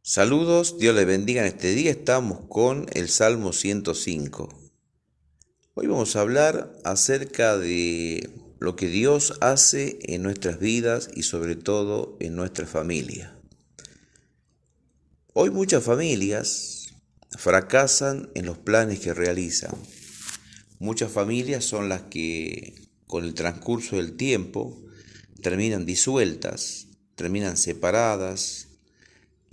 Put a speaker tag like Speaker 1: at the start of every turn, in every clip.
Speaker 1: Saludos, Dios les bendiga en este día. Estamos con el Salmo 105. Hoy vamos a hablar acerca de lo que Dios hace en nuestras vidas y sobre todo en nuestra familia. Hoy muchas familias fracasan en los planes que realizan. Muchas familias son las que con el transcurso del tiempo terminan disueltas, terminan separadas.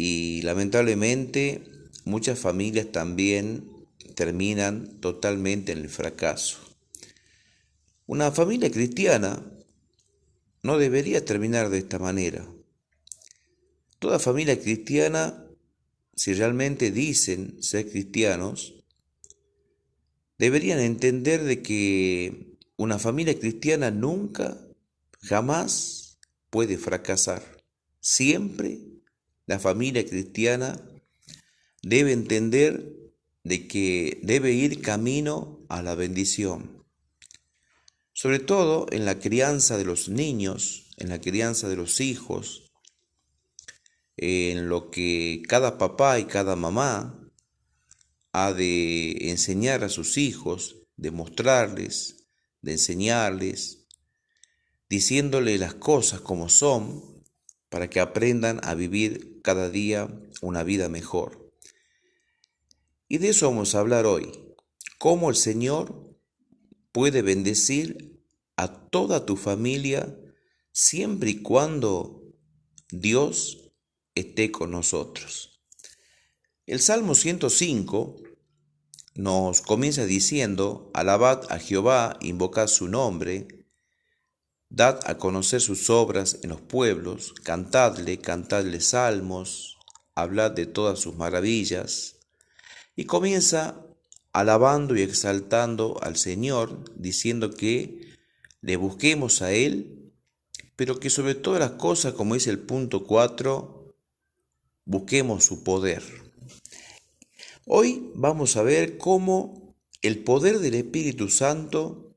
Speaker 1: Y lamentablemente muchas familias también terminan totalmente en el fracaso. Una familia cristiana no debería terminar de esta manera. Toda familia cristiana, si realmente dicen ser cristianos, deberían entender de que una familia cristiana nunca, jamás puede fracasar. Siempre la familia cristiana debe entender de que debe ir camino a la bendición, sobre todo en la crianza de los niños, en la crianza de los hijos, en lo que cada papá y cada mamá ha de enseñar a sus hijos, de mostrarles, de enseñarles, diciéndole las cosas como son, para que aprendan a vivir cada día una vida mejor. Y de eso vamos a hablar hoy. Cómo el Señor puede bendecir a toda tu familia siempre y cuando Dios esté con nosotros. El Salmo 105 nos comienza diciendo: alabad a Jehová, invocad su nombre, dad a conocer sus obras en los pueblos, cantadle salmos, hablad de todas sus maravillas. Y comienza alabando y exaltando al Señor, diciendo que le busquemos a Él, pero que sobre todas las cosas, como dice el punto 4, busquemos su poder. Hoy vamos a ver cómo el poder del Espíritu Santo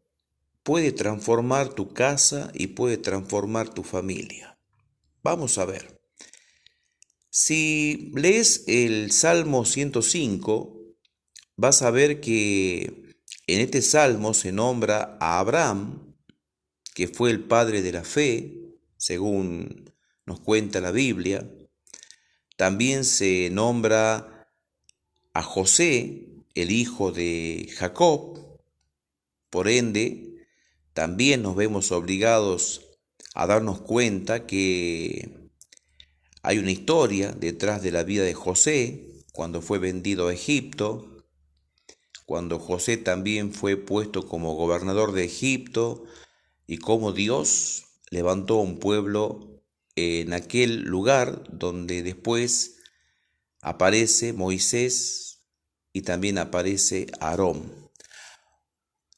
Speaker 1: puede transformar tu casa y puede transformar tu familia. Vamos a ver. Si lees el Salmo 105, vas a ver que en este salmo se nombra a Abraham, que fue el padre de la fe, según nos cuenta la Biblia. También se nombra a José, el hijo de Jacob. Por ende, también nos vemos obligados a darnos cuenta que hay una historia detrás de la vida de José, cuando fue vendido a Egipto, cuando José también fue puesto como gobernador de Egipto y cómo Dios levantó un pueblo en aquel lugar donde después aparece Moisés y también aparece Aarón.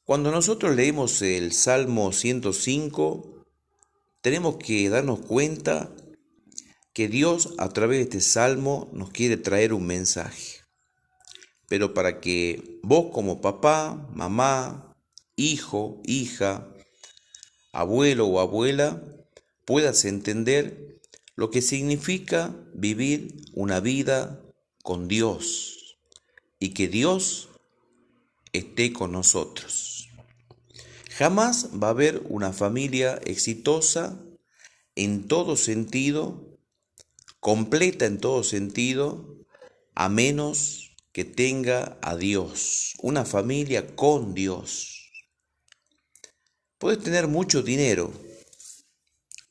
Speaker 1: Cuando nosotros leemos el Salmo 105, tenemos que darnos cuenta que Dios a través de este salmo nos quiere traer un mensaje. Pero para que vos como papá, mamá, hijo, hija, abuelo o abuela, puedas entender lo que significa vivir una vida con Dios y que Dios esté con nosotros. Jamás va a haber una familia exitosa en todo sentido, completa en todo sentido, a menos que tenga a Dios, una familia con Dios. Puedes tener mucho dinero,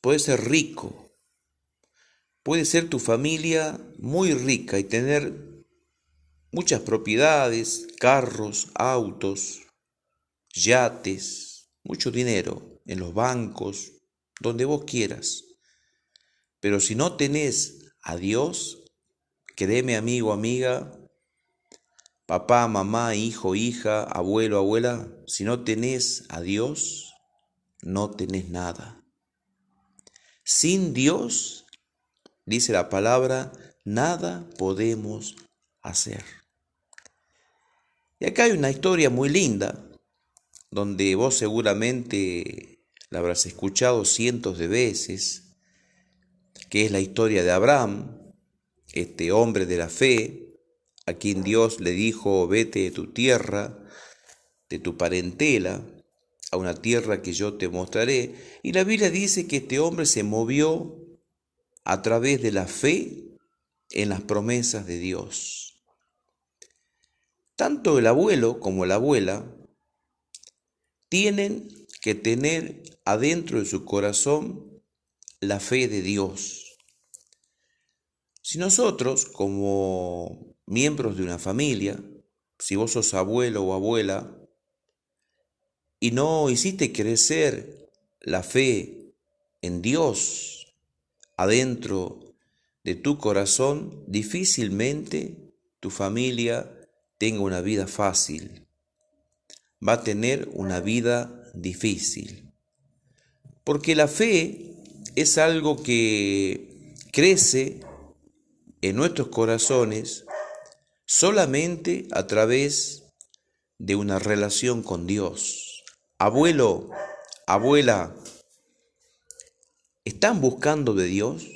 Speaker 1: puedes ser rico, puede ser tu familia muy rica y tener muchas propiedades, carros, autos, yates, mucho dinero en los bancos, donde vos quieras. Pero si no tenés a Dios, créeme amigo, amiga, papá, mamá, hijo, hija, abuelo, abuela, si no tenés a Dios, no tenés nada. Sin Dios, dice la palabra, nada podemos hacer. Y acá hay una historia muy linda, donde vos seguramente la habrás escuchado cientos de veces, que es la historia de Abraham. este hombre de la fe, a quien Dios le dijo, vete de tu tierra, de tu parentela, a una tierra que yo te mostraré. Y la Biblia dice que este hombre se movió a través de la fe en las promesas de Dios. Tanto el abuelo como la abuela tienen que tener adentro de su corazón la fe de Dios. Si nosotros, como miembros de una familia, si vos sos abuelo o abuela, y no hiciste crecer la fe en Dios adentro de tu corazón, difícilmente tu familia tenga una vida fácil. Va a tener una vida difícil. Porque la fe es algo que crece en nuestros corazones solamente a través de una relación con Dios. Abuelo, abuela, ¿están buscando de Dios?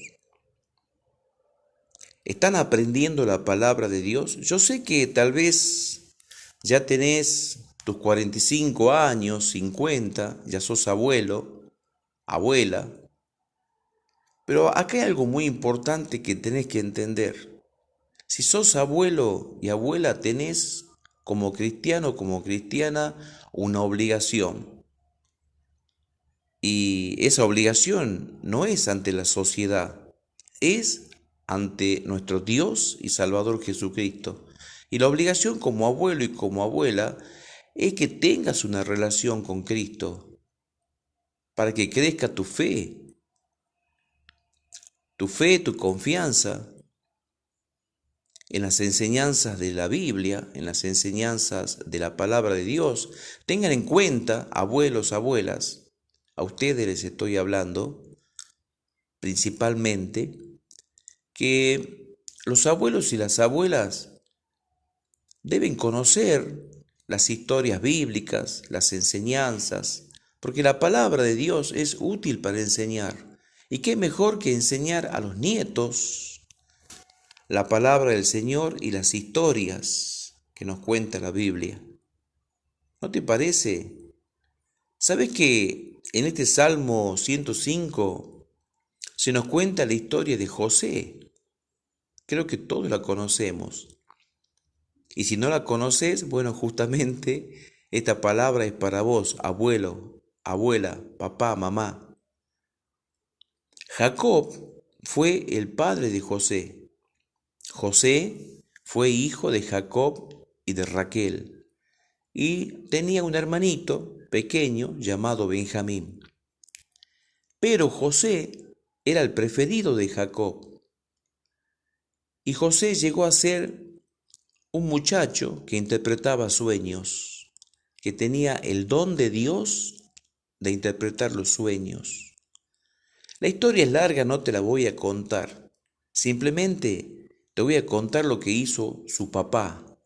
Speaker 1: ¿Están aprendiendo la palabra de Dios? Yo sé que tal vez ya tenés tus 45 años, 50, ya sos abuelo, abuela, pero acá hay algo muy importante que tenés que entender. Si sos abuelo y abuela, tenés como cristiano, como cristiana, una obligación. Y esa obligación no es ante la sociedad, es ante nuestro Dios y Salvador Jesucristo. Y la obligación como abuelo y como abuela es que tengas una relación con Cristo para que crezca tu confianza en las enseñanzas de la Biblia, en las enseñanzas de la palabra de Dios. Tengan en cuenta, abuelos, abuelas, a ustedes les estoy hablando principalmente, que los abuelos y las abuelas deben conocer las historias bíblicas, las enseñanzas, porque la palabra de Dios es útil para enseñar. ¿Y qué mejor que enseñar a los nietos la palabra del Señor y las historias que nos cuenta la Biblia? ¿No te parece? ¿Sabes que en este Salmo 105 se nos cuenta la historia de José? Creo que todos la conocemos. Y si no la conoces, bueno, justamente esta palabra es para vos, abuelo, abuela, papá, mamá. Jacob fue el padre de José. José fue hijo de Jacob y de Raquel. Y tenía un hermanito pequeño llamado Benjamín. Pero José era el preferido de Jacob. Y José llegó a ser un muchacho que interpretaba sueños, que tenía el don de Dios de interpretar los sueños. La historia es larga, no te la voy a contar. Simplemente te voy a contar lo que hizo su papá.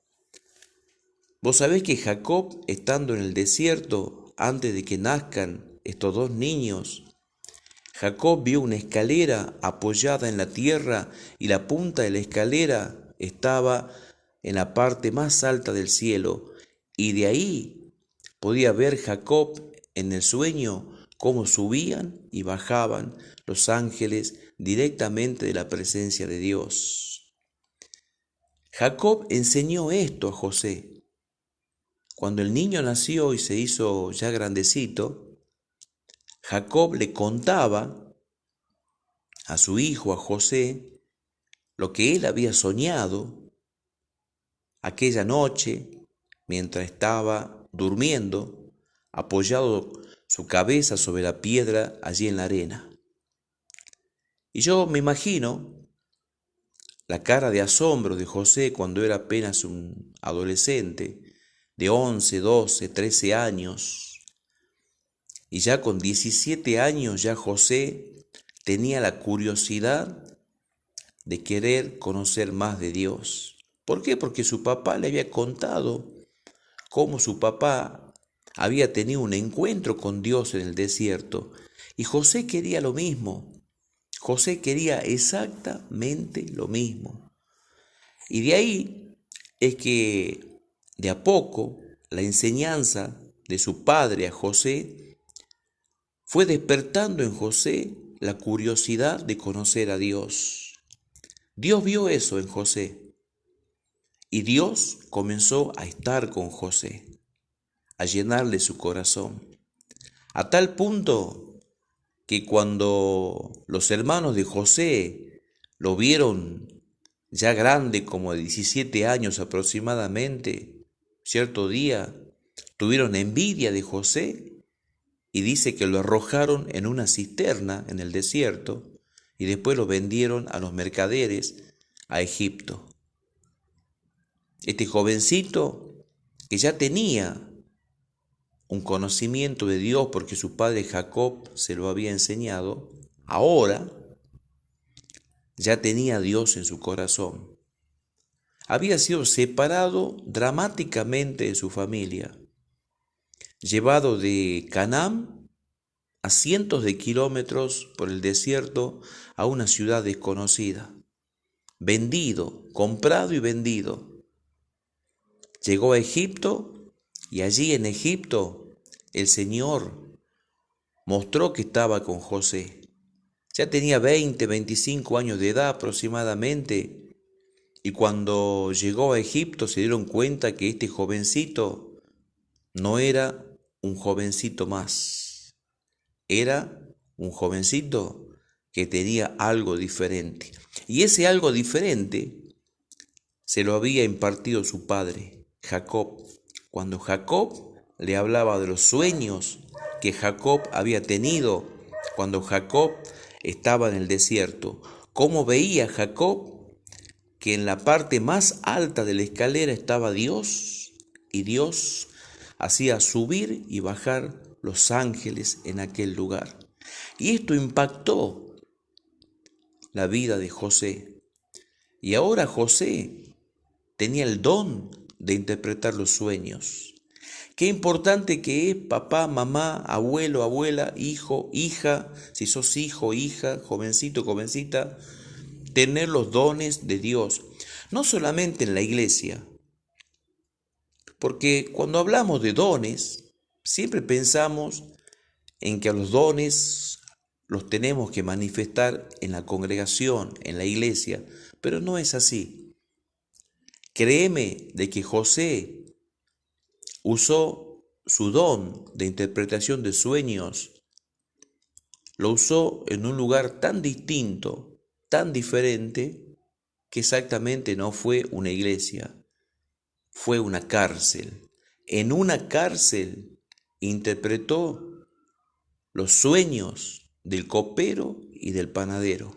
Speaker 1: Vos sabés que Jacob, estando en el desierto, antes de que nazcan estos dos niños, Jacob vio una escalera apoyada en la tierra y la punta de la escalera estaba en la parte más alta del cielo, y de ahí podía ver Jacob en el sueño cómo subían y bajaban los ángeles directamente de la presencia de Dios. Jacob enseñó esto a José. Cuando el niño nació y se hizo ya grandecito, Jacob le contaba a su hijo, a José, lo que él había soñado aquella noche, mientras estaba durmiendo, apoyado su cabeza sobre la piedra allí en la arena. Y yo me imagino la cara de asombro de José cuando era apenas un adolescente de 11, 12, 13 años. Y ya con 17 años ya José tenía la curiosidad de querer conocer más de Dios. ¿Por qué? Porque su papá le había contado cómo su papá había tenido un encuentro con Dios en el desierto. Y José quería lo mismo. José quería exactamente lo mismo. Y de ahí es que de a poco la enseñanza de su padre a José fue despertando en José la curiosidad de conocer a Dios. Dios vio eso en José y Dios comenzó a estar con José, a llenarle su corazón, a tal punto que cuando los hermanos de José lo vieron ya grande, como de 17 años aproximadamente, cierto día tuvieron envidia de José y dice que lo arrojaron en una cisterna en el desierto y después lo vendieron a los mercaderes a Egipto. Este jovencito que ya tenía un conocimiento de Dios porque su padre Jacob se lo había enseñado, ahora ya tenía a Dios en su corazón. Había sido separado dramáticamente de su familia, llevado de Canaán a cientos de kilómetros por el desierto a una ciudad desconocida, vendido, comprado y vendido. Llegó a Egipto y allí en Egipto el Señor mostró que estaba con José. Ya tenía 20, 25 años de edad aproximadamente, y cuando llegó a Egipto se dieron cuenta que este jovencito no era un jovencito más, era un jovencito que tenía algo diferente. Y ese algo diferente se lo había impartido su padre, Jacob, cuando Jacob le hablaba de los sueños que Jacob había tenido cuando Jacob estaba en el desierto. Cómo veía Jacob que en la parte más alta de la escalera estaba Dios y Dios hacía subir y bajar los ángeles en aquel lugar. Y esto impactó la vida de José. Y ahora José tenía el don de interpretar los sueños. Qué importante que es papá, mamá, abuelo, abuela, hijo, hija, si sos hijo, hija, jovencito, jovencita, tener los dones de Dios. No solamente en la iglesia, porque cuando hablamos de dones, siempre pensamos en que a los dones los tenemos que manifestar en la congregación, en la iglesia, pero no es así. Créeme de que José usó su don de interpretación de sueños, lo usó en un lugar tan distinto, tan diferente, que exactamente no fue una iglesia, fue una cárcel. En una cárcel interpretó los sueños del copero y del panadero.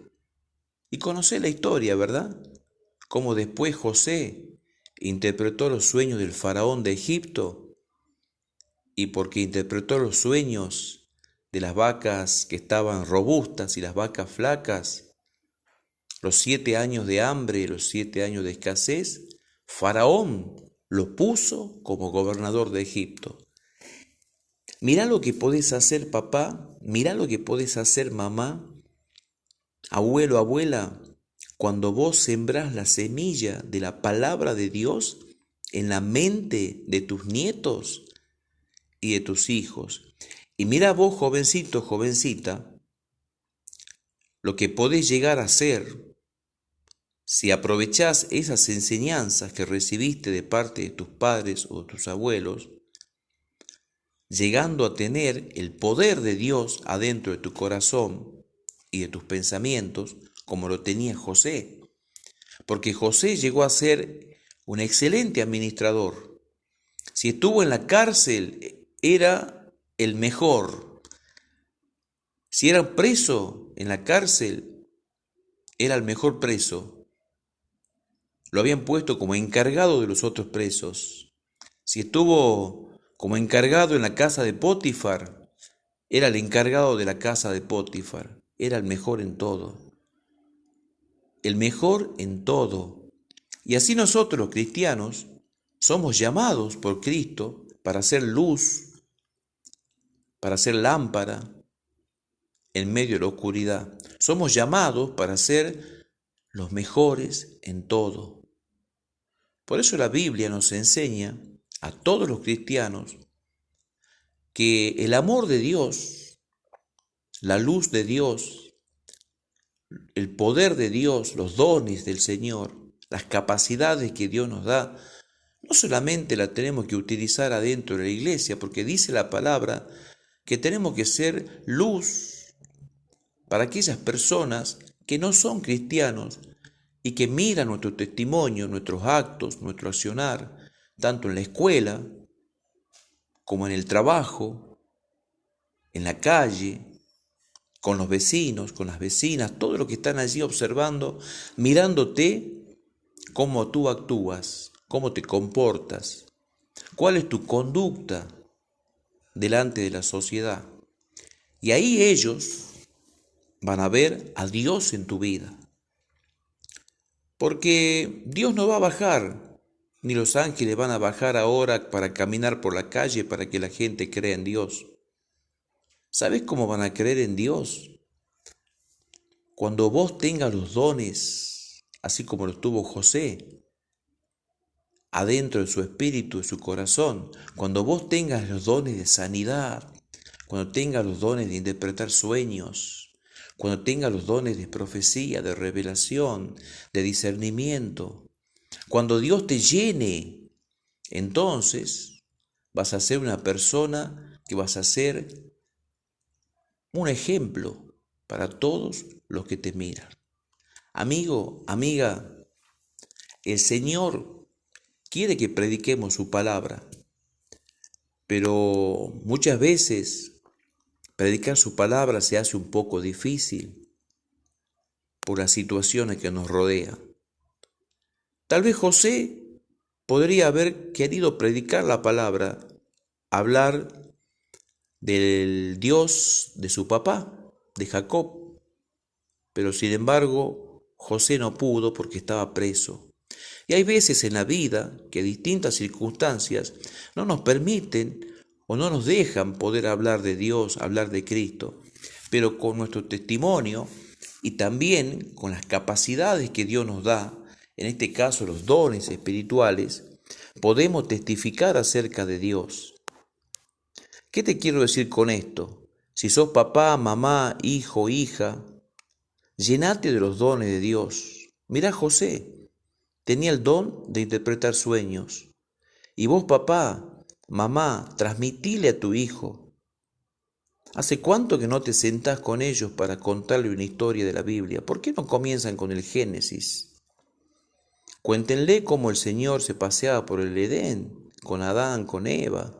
Speaker 1: Y conocé la historia, ¿verdad? Cómo después José interpretó los sueños del faraón de Egipto, y porque interpretó los sueños de las vacas que estaban robustas y las vacas flacas, los 7 años de hambre, los 7 años de escasez, Faraón lo puso como gobernador de Egipto. Mirá lo que podés hacer, papá, mirá lo que podés hacer, mamá, abuelo, abuela, cuando vos sembrás la semilla de la palabra de Dios en la mente de tus nietos y de tus hijos. Y mira vos, jovencito, jovencita, lo que podés llegar a hacer si aprovechás esas enseñanzas que recibiste de parte de tus padres o tus abuelos, llegando a tener el poder de Dios adentro de tu corazón y de tus pensamientos, como lo tenía José. Porque José llegó a ser un excelente administrador. Si estuvo en la cárcel, era el mejor. Si era preso en la cárcel, era el mejor preso. Lo habían puesto como encargado de los otros presos. Si estuvo como encargado en la casa de Potifar, era el encargado de la casa de Potifar. Era el mejor en todo. El mejor en todo. Y así nosotros, los cristianos, somos llamados por Cristo para hacer luz, para hacer lámpara en medio de la oscuridad. Somos llamados para ser los mejores en todo. Por eso la Biblia nos enseña a todos los cristianos que el amor de Dios, la luz de Dios, el poder de Dios, los dones del Señor, las capacidades que Dios nos da, no solamente la tenemos que utilizar adentro de la iglesia, porque dice la palabra que tenemos que ser luz para aquellas personas que no son cristianos y que miran nuestro testimonio, nuestros actos, nuestro accionar, tanto en la escuela como en el trabajo, en la calle, con los vecinos, con las vecinas, todos los que están allí observando, mirándote cómo tú actúas, cómo te comportas, cuál es tu conducta delante de la sociedad. Y ahí ellos van a ver a Dios en tu vida. Porque Dios no va a bajar, ni los ángeles van a bajar ahora para caminar por la calle para que la gente crea en Dios. ¿Sabes cómo van a creer en Dios? Cuando vos tengas los dones, así como los tuvo José, adentro de su espíritu, de su corazón, cuando vos tengas los dones de sanidad, cuando tengas los dones de interpretar sueños, cuando tengas los dones de profecía, de revelación, de discernimiento, cuando Dios te llene, entonces vas a ser una persona que vas a ser un ejemplo para todos los que te miran. Amigo, amiga, el Señor quiere que prediquemos su palabra, pero muchas veces predicar su palabra se hace un poco difícil por las situaciones que nos rodean. Tal vez José podría haber querido predicar la palabra, hablar del Dios de su papá, de Jacob, pero sin embargo José no pudo porque estaba preso. Y hay veces en la vida que distintas circunstancias no nos permiten o no nos dejan poder hablar de Dios, hablar de Cristo, pero con nuestro testimonio y también con las capacidades que Dios nos da, en este caso los dones espirituales, podemos testificar acerca de Dios. ¿Qué te quiero decir con esto? Si sos papá, mamá, hijo, hija, llenate de los dones de Dios. Mirá José, tenía el don de interpretar sueños. Y vos, papá, mamá, transmitile a tu hijo. ¿Hace cuánto que no te sentás con ellos para contarle una historia de la Biblia? ¿Por qué no comienzan con el Génesis? Cuéntenle cómo el Señor se paseaba por el Edén, con Adán, con Eva.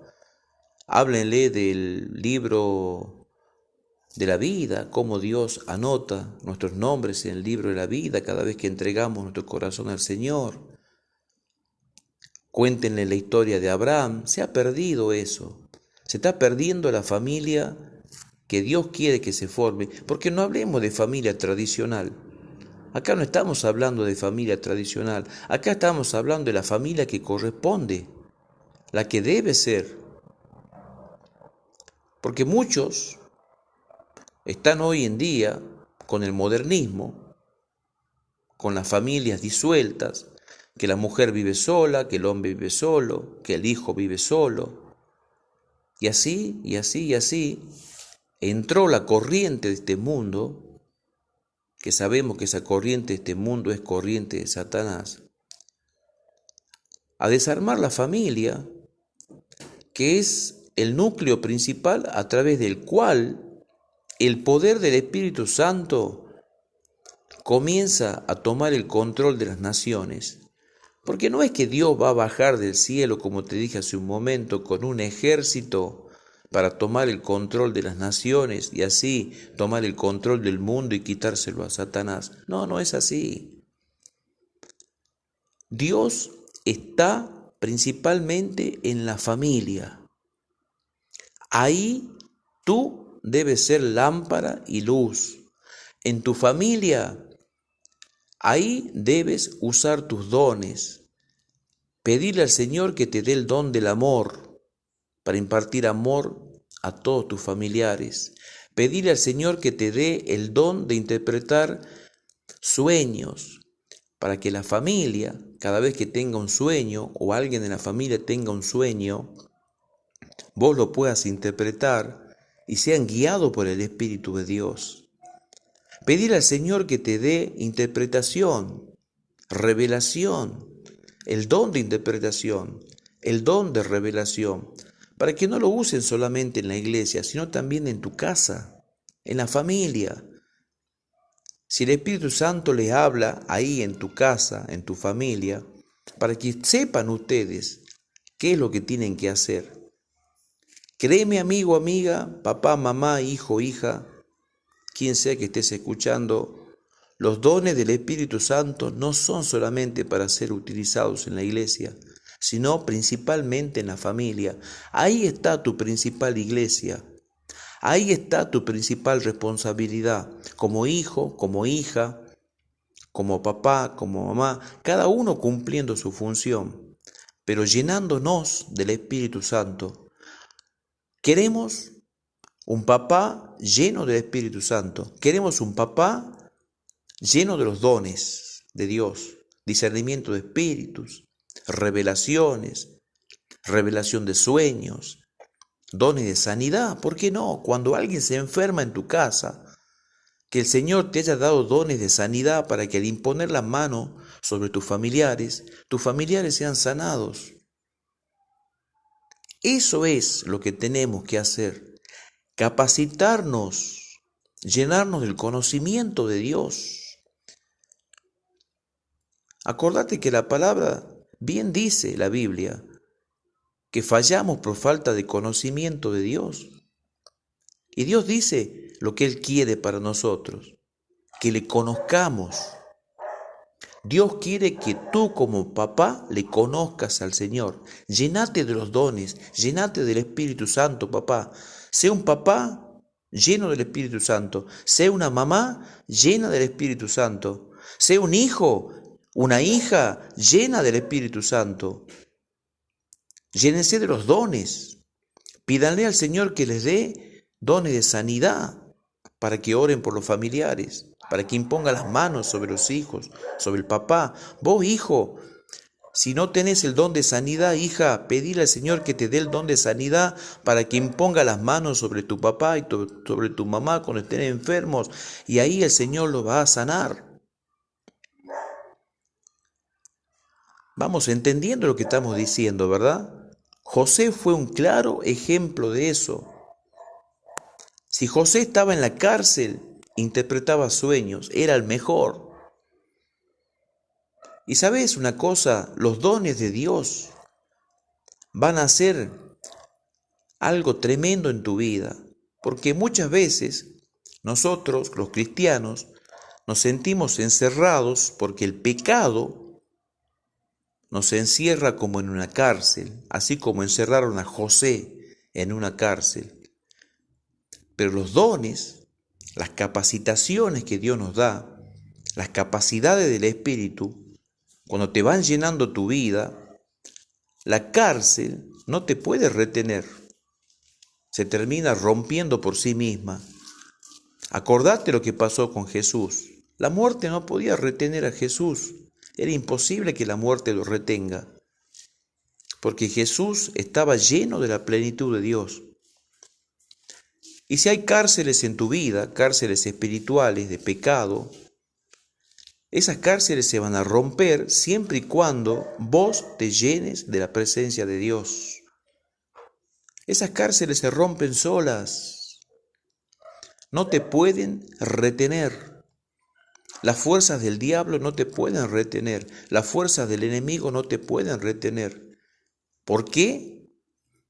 Speaker 1: Háblenle del libro de la vida, cómo Dios anota nuestros nombres en el libro de la vida cada vez que entregamos nuestro corazón al Señor. Cuéntenle la historia de Abraham. Se ha perdido eso. Se está perdiendo la familia que Dios quiere que se forme. Porque no hablemos de familia tradicional. Acá no estamos hablando de familia tradicional. Acá estamos hablando de la familia que corresponde, la que debe ser. Porque muchos están hoy en día con el modernismo, con las familias disueltas, que la mujer vive sola, que el hombre vive solo, que el hijo vive solo. Y así, y así, y así, entró la corriente de este mundo, que sabemos que esa corriente de este mundo es corriente de Satanás, a desarmar la familia, que es el núcleo principal a través del cual el poder del Espíritu Santo comienza a tomar el control de las naciones. Porque no es que Dios va a bajar del cielo, como te dije hace un momento, con un ejército para tomar el control de las naciones y así tomar el control del mundo y quitárselo a Satanás. No, no es así. Dios está principalmente en la familia. Ahí tú debes ser lámpara y luz. En tu familia, ahí debes usar tus dones. Pedirle al Señor que te dé el don del amor para impartir amor a todos tus familiares. Pedirle al Señor que te dé el don de interpretar sueños, para que la familia, cada vez que tenga un sueño o alguien en la familia tenga un sueño, vos lo puedas interpretar y sean guiados por el Espíritu de Dios. Pedir al Señor que te dé interpretación, revelación, el don de interpretación, el don de revelación, para que no lo usen solamente en la iglesia, sino también en tu casa, en la familia. Si el Espíritu Santo les habla ahí en tu casa, en tu familia, para que sepan ustedes qué es lo que tienen que hacer. Créeme, amigo, amiga, papá, mamá, hijo, hija, quien sea que estés escuchando, los dones del Espíritu Santo no son solamente para ser utilizados en la iglesia, sino principalmente en la familia. Ahí está tu principal iglesia. Ahí está tu principal responsabilidad, como hijo, como hija, como papá, como mamá, cada uno cumpliendo su función, pero llenándonos del Espíritu Santo. Queremos un papá lleno del Espíritu Santo. Queremos un papá lleno de los dones de Dios, discernimiento de espíritus, revelaciones, revelación de sueños, dones de sanidad. ¿Por qué no? Cuando alguien se enferma en tu casa, que el Señor te haya dado dones de sanidad para que al imponer la mano sobre tus familiares sean sanados. Eso es lo que tenemos que hacer, capacitarnos, llenarnos del conocimiento de Dios. Acordate que la palabra bien dice, la Biblia, que fallamos por falta de conocimiento de Dios. Y Dios dice lo que Él quiere para nosotros, que le conozcamos. Dios quiere que tú como papá le conozcas al Señor. Llénate de los dones, llénate del Espíritu Santo, papá. Sé un papá lleno del Espíritu Santo. Sé una mamá llena del Espíritu Santo. Sé un hijo, una hija llena del Espíritu Santo. Llénense de los dones. Pídanle al Señor que les dé dones de sanidad para que oren por los familiares, para que imponga las manos sobre los hijos, sobre el papá. Vos, hijo, si no tenés el don de sanidad, hija, pedile al Señor que te dé el don de sanidad para que imponga las manos sobre tu papá y sobre tu mamá cuando estén enfermos, y ahí el Señor los va a sanar. Vamos entendiendo lo que estamos diciendo, ¿verdad? José fue un claro ejemplo de eso. Si José estaba en la cárcel, interpretaba sueños, era el mejor. Y sabes una cosa, los dones de Dios van a hacer algo tremendo en tu vida, porque muchas veces nosotros, los cristianos, nos sentimos encerrados porque el pecado nos encierra como en una cárcel, así como encerraron a José en una cárcel. Pero los dones, las capacitaciones que Dios nos da, las capacidades del Espíritu, cuando te van llenando tu vida, la cárcel no te puede retener. Se termina rompiendo por sí misma. Acordate lo que pasó con Jesús. La muerte no podía retener a Jesús. Era imposible que la muerte lo retenga, porque Jesús estaba lleno de la plenitud de Dios. Y si hay cárceles en tu vida, cárceles espirituales de pecado, esas cárceles se van a romper siempre y cuando vos te llenes de la presencia de Dios. Esas cárceles se rompen solas. No te pueden retener. Las fuerzas del diablo no te pueden retener. Las fuerzas del enemigo no te pueden retener. ¿Por qué?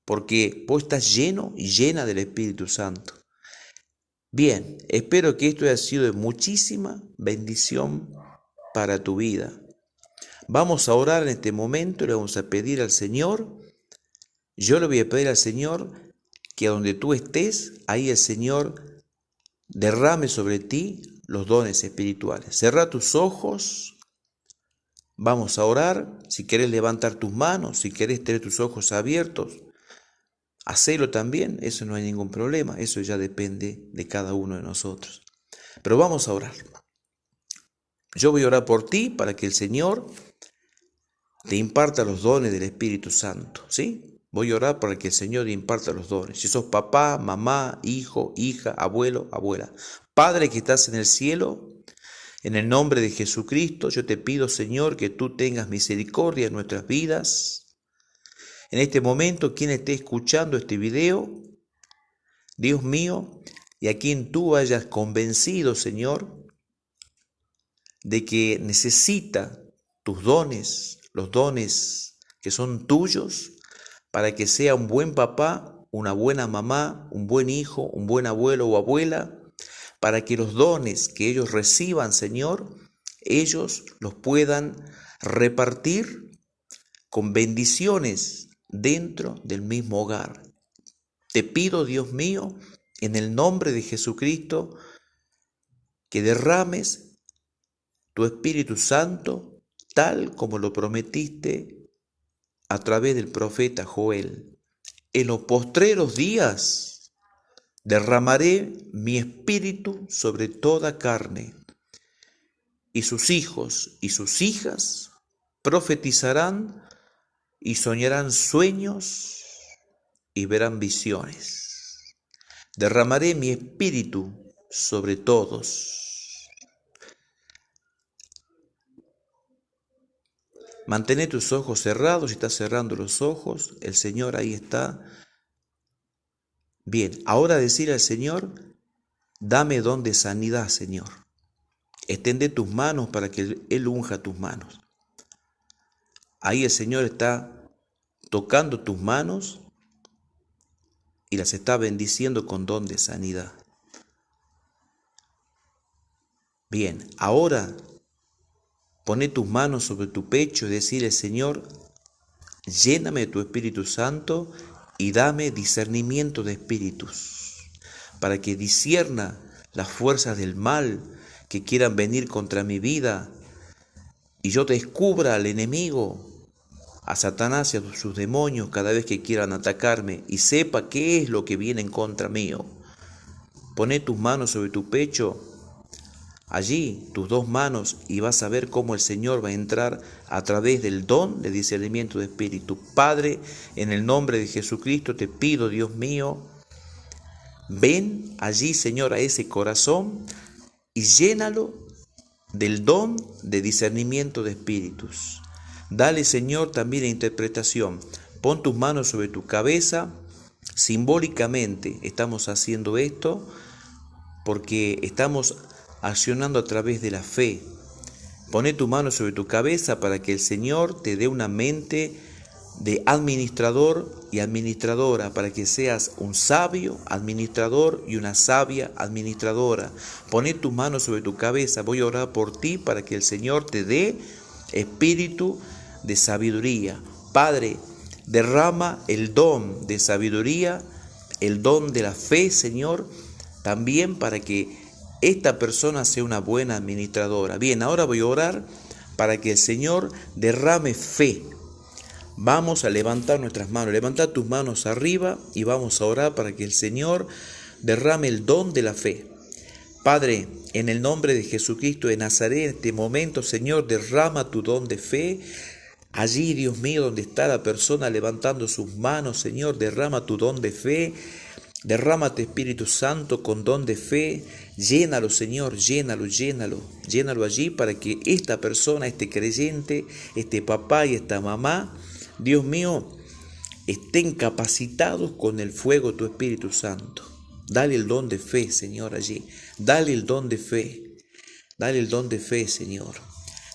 Speaker 1: Porque vos estás lleno y llena del Espíritu Santo. Bien, espero que esto haya sido de muchísima bendición para tu vida. Vamos a orar en este momento y le vamos a pedir al Señor. Yo le voy a pedir al Señor que a donde tú estés, ahí el Señor derrame sobre ti los dones espirituales. Cerra tus ojos. Vamos a orar. Si querés levantar tus manos, si querés tener tus ojos abiertos, hacelo también, eso no hay ningún problema, eso ya depende de cada uno de nosotros. Pero vamos a orar. Yo voy a orar por ti para que el Señor te imparta los dones del Espíritu Santo, ¿sí? Voy a orar para que el Señor te imparta los dones. Si sos papá, mamá, hijo, hija, abuelo, abuela. Padre que estás en el cielo, en el nombre de Jesucristo, yo te pido, Señor, que tú tengas misericordia en nuestras vidas. En este momento, quien esté escuchando este video, Dios mío, y a quien tú hayas convencido, Señor, de que necesita tus dones, los dones que son tuyos, para que sea un buen papá, una buena mamá, un buen hijo, un buen abuelo o abuela, para que los dones que ellos reciban, Señor, ellos los puedan repartir con bendiciones dentro del mismo hogar. Te pido, Dios mío, en el nombre de Jesucristo, que derrames tu Espíritu Santo tal como lo prometiste a través del profeta Joel. En los postreros días derramaré mi espíritu sobre toda carne, y sus hijos y sus hijas profetizarán y soñarán sueños y verán visiones. Derramaré mi espíritu sobre todos. Mantén tus ojos cerrados, si estás cerrando los ojos, el Señor ahí está. Bien, ahora decir al Señor, dame don de sanidad, Señor. Extende tus manos para que Él unja tus manos. Ahí el Señor está tocando tus manos y las está bendiciendo con don de sanidad. Bien, ahora poné tus manos sobre tu pecho y decirle, Señor, lléname de tu Espíritu Santo y dame discernimiento de espíritus, para que discierna las fuerzas del mal que quieran venir contra mi vida y yo descubra al enemigo, a Satanás y a sus demonios cada vez que quieran atacarme y sepa qué es lo que viene en contra mío. Poné tus manos sobre tu pecho, allí tus dos manos, y vas a ver cómo el Señor va a entrar a través del don de discernimiento de espíritu. Padre, en el nombre de Jesucristo te pido, Dios mío, ven allí, Señor, a ese corazón y llénalo del don de discernimiento de espíritus. Dale, Señor, también la interpretación. Pon tus manos sobre tu cabeza. Simbólicamente estamos haciendo esto porque estamos accionando a través de la fe. Poné tu mano sobre tu cabeza para que el Señor te dé una mente de administrador y administradora, para que seas un sabio administrador y una sabia administradora. Poné tus manos sobre tu cabeza. Voy a orar por ti para que el Señor te dé espíritu de sabiduría. Padre, derrama el don de sabiduría, el don de la fe, Señor, también para que esta persona sea una buena administradora. Bien, ahora voy a orar para que el Señor derrame fe. Vamos a levantar nuestras manos. Levanta tus manos arriba y vamos a orar para que el Señor derrame el don de la fe. Padre, en el nombre de Jesucristo de Nazaret, en este momento, Señor, derrama tu don de fe. Allí, Dios mío, donde está la persona levantando sus manos, Señor, derrama tu don de fe. Derrámate, Espíritu Santo, con don de fe. Llénalo, Señor, llénalo allí para que esta persona, este creyente, este papá y esta mamá, Dios mío, estén capacitados con el fuego de tu Espíritu Santo. Dale el don de fe, Señor, allí. Dale el don de fe. Dale el don de fe, Señor.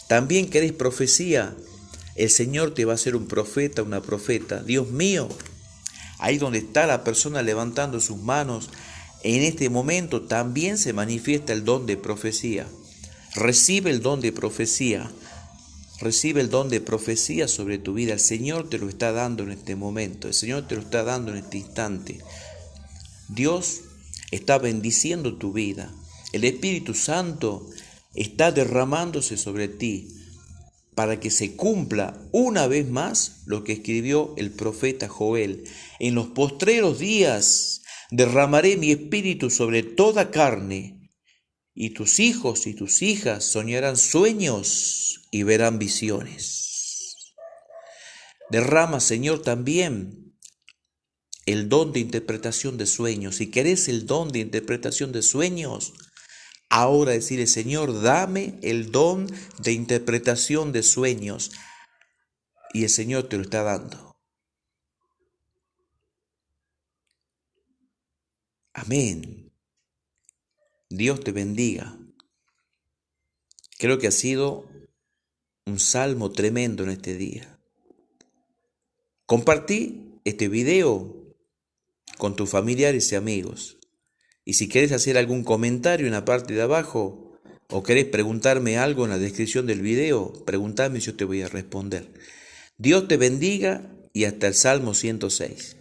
Speaker 1: También querés profecía. El Señor te va a hacer un profeta, una profeta. Dios mío, ahí donde está la persona levantando sus manos, en este momento también se manifiesta el don de profecía. Recibe el don de profecía. Recibe el don de profecía sobre tu vida. El Señor te lo está dando en este momento. El Señor te lo está dando en este instante. Dios está bendiciendo tu vida. El Espíritu Santo está derramándose sobre ti. para que se cumpla una vez más lo que escribió el profeta Joel. En los postreros días derramaré mi espíritu sobre toda carne, y tus hijos y tus hijas soñarán sueños y verán visiones. Derrama, Señor, también el don de interpretación de sueños. Si querés el don de interpretación de sueños, ahora decirle: Señor, dame el don de interpretación de sueños. Y el Señor te lo está dando. Amén. Dios te bendiga. Creo que ha sido un salmo tremendo en este día. Compartí este video con tus familiares y amigos. Y si querés hacer algún comentario en la parte de abajo o querés preguntarme algo en la descripción del video, preguntame y yo te voy a responder. Dios te bendiga y hasta el Salmo 106.